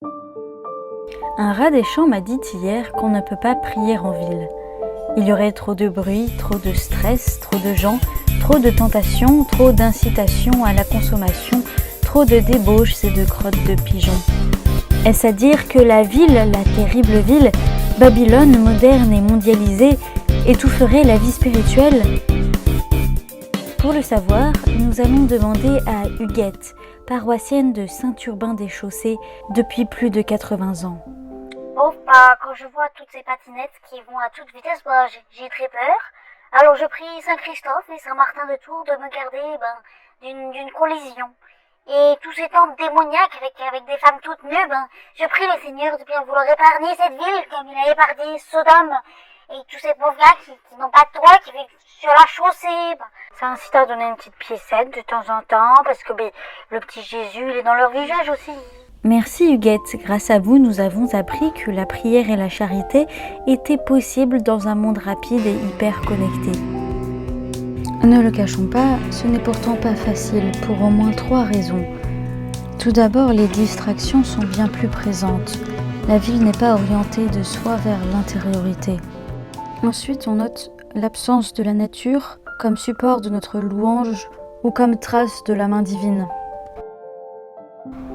Un rat des champs m'a dit hier qu'on ne peut pas prier en ville. Il y aurait trop de bruit, trop de stress, trop de gens, trop de tentations, trop d'incitations à la consommation, trop de débauches et de crottes de pigeons. Est-ce à dire que la ville, la terrible ville, Babylone moderne et mondialisée, étoufferait la vie spirituelle ? Pour le savoir, nous allons demander à Huguette, paroissienne de Saint-Urbain-des-Chaussées depuis plus de 80 ans. Bon, quand je vois toutes ces patinettes qui vont à toute vitesse, j'ai très peur. Alors je prie Saint-Christophe et Saint-Martin de Tours de me garder d'une collision. Et tous ces temples démoniaques avec des femmes toutes nues, je prie le Seigneur de bien vouloir épargner cette ville comme il a épargné Sodome. Et tous ces pauvres gars qui n'ont pas de toit, qui vivent sur la chaussée. Ça incite à donner une petite piécette de temps en temps, parce que le petit Jésus, il est dans leur visage aussi. Merci Huguette, grâce à vous, nous avons appris que la prière et la charité étaient possibles dans un monde rapide et hyper connecté. Ne le cachons pas, ce n'est pourtant pas facile pour au moins 3 raisons. Tout d'abord, les distractions sont bien plus présentes. La ville n'est pas orientée de soi vers l'intériorité. Ensuite, on note l'absence de la nature comme support de notre louange ou comme trace de la main divine.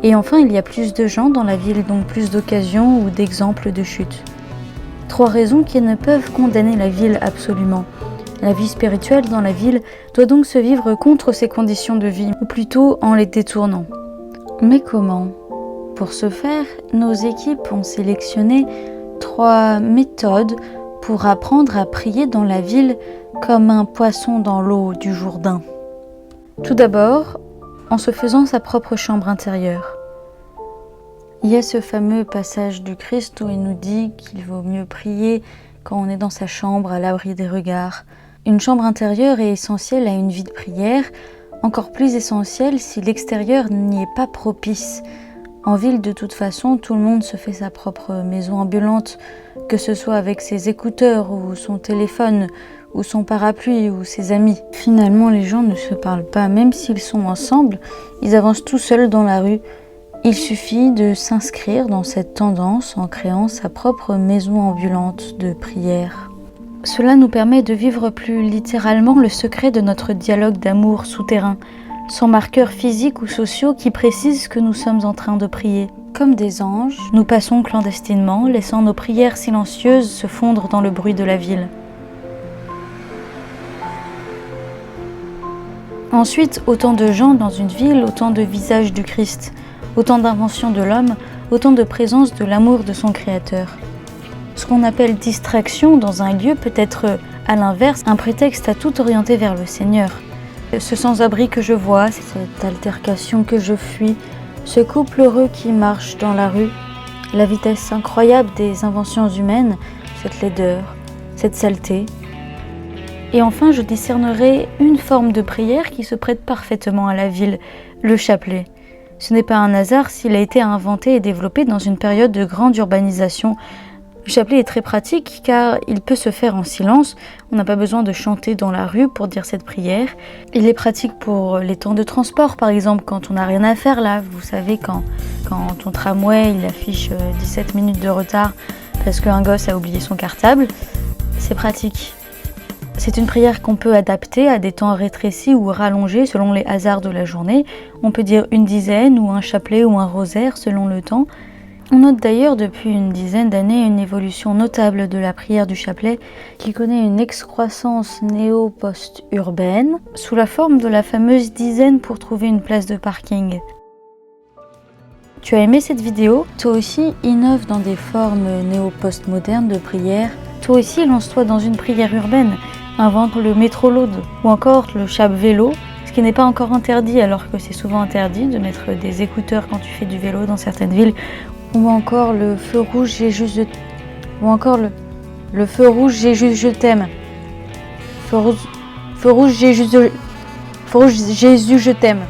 Et enfin, il y a plus de gens dans la ville, donc plus d'occasions ou d'exemples de chute. 3 raisons qui ne peuvent condamner la ville absolument. La vie spirituelle dans la ville doit donc se vivre contre ces conditions de vie, ou plutôt en les détournant. Mais comment ? Pour ce faire, nos équipes ont sélectionné 3 méthodes pour apprendre à prier dans la ville comme un poisson dans l'eau du Jourdain. Tout d'abord, en se faisant sa propre chambre intérieure. Il y a ce fameux passage du Christ où il nous dit qu'il vaut mieux prier quand on est dans sa chambre à l'abri des regards. Une chambre intérieure est essentielle à une vie de prière, encore plus essentielle si l'extérieur n'y est pas propice. En ville, de toute façon, tout le monde se fait sa propre maison ambulante, que ce soit avec ses écouteurs ou son téléphone, ou son parapluie ou ses amis. Finalement, les gens ne se parlent pas, même s'ils sont ensemble, ils avancent tout seuls dans la rue. Il suffit de s'inscrire dans cette tendance en créant sa propre maison ambulante de prière. Cela nous permet de vivre plus littéralement le secret de notre dialogue d'amour souterrain, sans marqueurs physiques ou sociaux qui précisent que nous sommes en train de prier. Comme des anges, nous passons clandestinement, laissant nos prières silencieuses se fondre dans le bruit de la ville. Ensuite, autant de gens dans une ville, autant de visages du Christ, autant d'inventions de l'homme, autant de présence de l'amour de son Créateur. Ce qu'on appelle distraction dans un lieu peut être, à l'inverse, un prétexte à tout orienter vers le Seigneur. Ce sans-abri que je vois, cette altercation que je fuis, ce couple heureux qui marche dans la rue, la vitesse incroyable des inventions humaines, cette laideur, cette saleté. Et enfin, je discernerai une forme de prière qui se prête parfaitement à la ville, le chapelet. Ce n'est pas un hasard s'il a été inventé et développé dans une période de grande urbanisation. Le chapelet est très pratique car il peut se faire en silence, on n'a pas besoin de chanter dans la rue pour dire cette prière. Il est pratique pour les temps de transport, par exemple quand on n'a rien à faire là, vous savez quand ton tramway il affiche 17 minutes de retard parce qu'un gosse a oublié son cartable, c'est pratique. C'est une prière qu'on peut adapter à des temps rétrécis ou rallongés selon les hasards de la journée. On peut dire une dizaine ou un chapelet ou un rosaire selon le temps. On note d'ailleurs depuis une dizaine d'années une évolution notable de la prière du chapelet qui connaît une excroissance néo-post-urbaine sous la forme de la fameuse dizaine pour trouver une place de parking. Tu as aimé cette vidéo ? Toi aussi, innove dans des formes néo-post-modernes de prière. Toi aussi, lance-toi dans une prière urbaine. Invente le métro-load ou encore le chap vélo, ce qui n'est pas encore interdit alors que c'est souvent interdit de mettre des écouteurs quand tu fais du vélo dans certaines villes. Ou encore le feu rouge, j'ai juste le feu rouge, j'ai juste je t'aime. Feu rouge, Jésus, je t'aime.